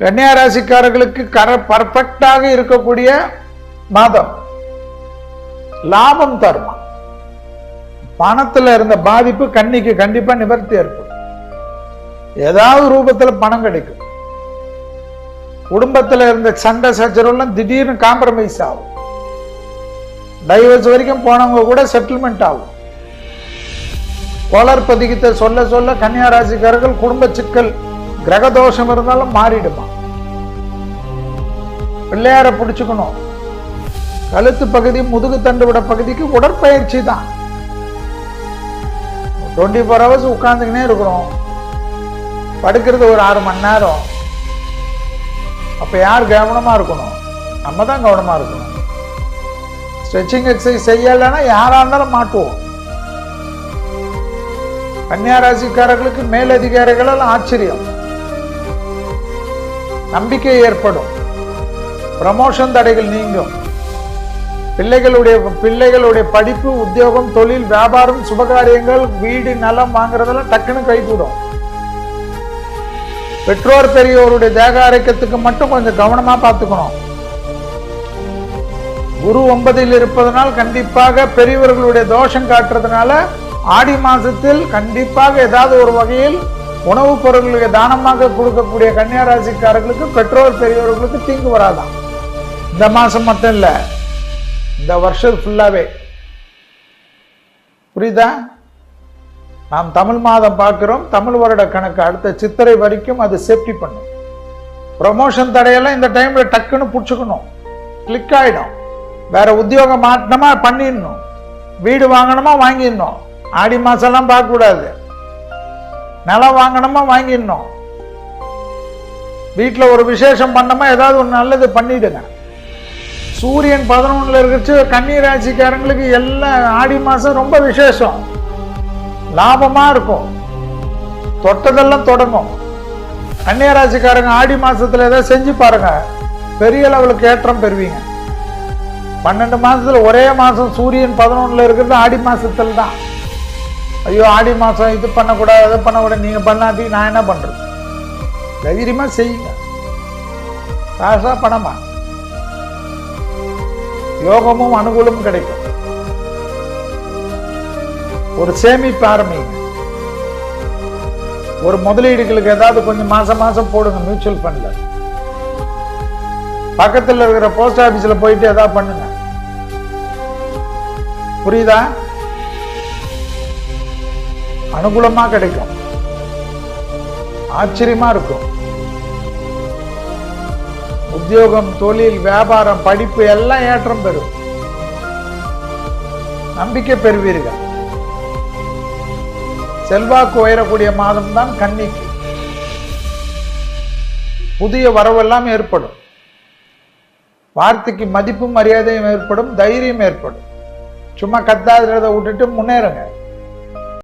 கன்னியா ராசிக்காரர்களுக்கு பர்ஃபெக்டாக இருக்கக்கூடிய மாதம். லாபம் தருமா, பணத்துல இருந்த பாதிப்பு கன்னிக்கு கண்டிப்பா நிவர்த்தி ஏற்படும். ஏதாவது ரூபத்துல பணம் கிடைக்கும். குடும்பத்துல இருந்த சண்டை சச்சரவுலாம் திடீர்னு காம்ப்ரமைஸ் ஆகும். டைவர்ஸ் வரைக்கும் போனவங்க கூட செட்டில்மெண்ட் ஆகும். கோளர் பதிகத்தை சொல்ல சொல்ல கன்னியா ராசிக்காரர்கள் குடும்ப சிக்கல் கிரக தோஷம் இருந்தாலும் மாறிடுமா. பிள்ளையார பிடிச்சுக்கணும். கழுத்து பகுதி முதுகு தண்டு விட பகுதிக்கு உடற்பயிற்சி தான். 24 hours உட்கார்ந்துக்கினே இருக்கிறோம். படுக்கிறது ஒரு 6 மணி நேரம். அப்ப யார் கவனமா இருக்கணும்? நம்ம தான் கவனமா இருக்கணும். ஸ்ட்ரெச்சிங் எக்ஸசைஸ் செய்யலைன்னா யாரா இருந்தாலும் மாட்டுவோம். கன்னியா ராசிக்காரர்களுக்கு மேலதிகாரிகள் ஆச்சரியம், நம்பிக்கை ஏற்படும். ப்ரமோஷன் தடைகள் நீங்கும். பிள்ளைகளுடைய படிப்பு, உத்தியோகம், தொழில், வியாபாரம், சுபகாரியங்கள், வீடு, நலம் வாங்குறதெல்லாம் டக்குன்னு கைகூடும். பெற்றோர் பெரியோருடைய தேக ஆரோக்கியத்துக்கு மட்டும் கொஞ்சம் கவனமா பார்த்துக்கணும். குரு 9ல் இருப்பதனால் கண்டிப்பாக பெரியவர்களுடைய தோஷம் காட்டுறதுனால ஆடி மாசத்தில் கண்டிப்பாக ஏதாவது ஒரு வகையில் உணவுப் பொருட்களுக்கு தானமாக கொடுக்கக்கூடிய கன்னியா ராசிக்காரர்களுக்கு பெற்றோர் பெரியவர்களுக்கு தீங்கு வராதான். இந்த மாசம் மட்டும் இல்ல, இந்த வருஷம் ஃபுல்லாவே. புரியுதா? நாம் தமிழ் மாதம் பார்க்கிறோம். தமிழ் வருட கணக்கு அடுத்த சித்திரை வரைக்கும் அது சேஃப்டி பண்ணும். ப்ரமோஷன் தடையெல்லாம் இந்த டைம்ல டக்குன்னு புடிச்சுக்கணும். கிளிக் ஆயிடும். வேற உத்தியோகம் மாற்றணுமா பண்ணிடணும். வீடு வாங்கணுமா வாங்கிடணும். ஆடி மாசம் எல்லாம் பார்க்க கூடாது. நிலம் வாங்கணுமா வாங்கிடணும். வீட்டுல ஒரு விசேஷம் பண்ணமா ஏதாவது ஒரு நல்லது பண்ணிடுங்க. சூரியன் 11ல் இருக்கிறச்சு கன்னி ராசிக்காரங்களுக்கு எல்லாம் ஆடி மாசம் ரொம்ப விசேஷம். லாபமா இருக்கும். தொட்டதெல்லாம் தொடங்கும். கன்னியா ராசிக்காரங்க ஆடி மாசத்துல ஏதாவது செஞ்சு பாருங்க, பெரிய லெவலுக்கு ஏற்றம் பெறுவீங்க. 12 மாசத்துல ஒரே மாசம் சூரியன் 11ல் இருக்கிறது ஆடி மாசத்துல தான். ஐயோ ஆடி மாசம் இது பண்ணக்கூடாது அதை பண்ணக்கூடாது, நீங்க பண்ணாட்டி நான் என்ன பண்றது? தைரியமா செய்யுங்க. காசா பணமா யோகமும் அனுகூலமும் கிடைக்கும். ஒரு சேமிப்பு ஆரம்பிங்க. ஒரு முதலீடுகளுக்கு ஏதாவது கொஞ்சம் மாசம் மாசம் போடுங்க மியூச்சுவல் ஃபண்ட்ல. பக்கத்தில் இருக்கிற போஸ்ட் ஆபீஸ்ல போயிட்டு ஏதாவது பண்ணுங்க. புரியுதா? அனுகூலமா கிடைக்கும். ஆச்சரியமா இருக்கும். உத்தியோகம், தொழில், வியாபாரம், படிப்பு எல்லாம் ஏற்றம் பெறும். நம்பிக்கை பெறுவீர்கள். செல்வாக்கு உயரக்கூடிய மாதம் தான் கன்னிக்கு. புதிய வரவெல்லாம் ஏற்படும். வார்த்தைக்கு மதிப்பும் மரியாதையும் ஏற்படும். தைரியம் ஏற்படும். சும்மா கத்தாத விட்டுட்டு முன்னேறுங்க.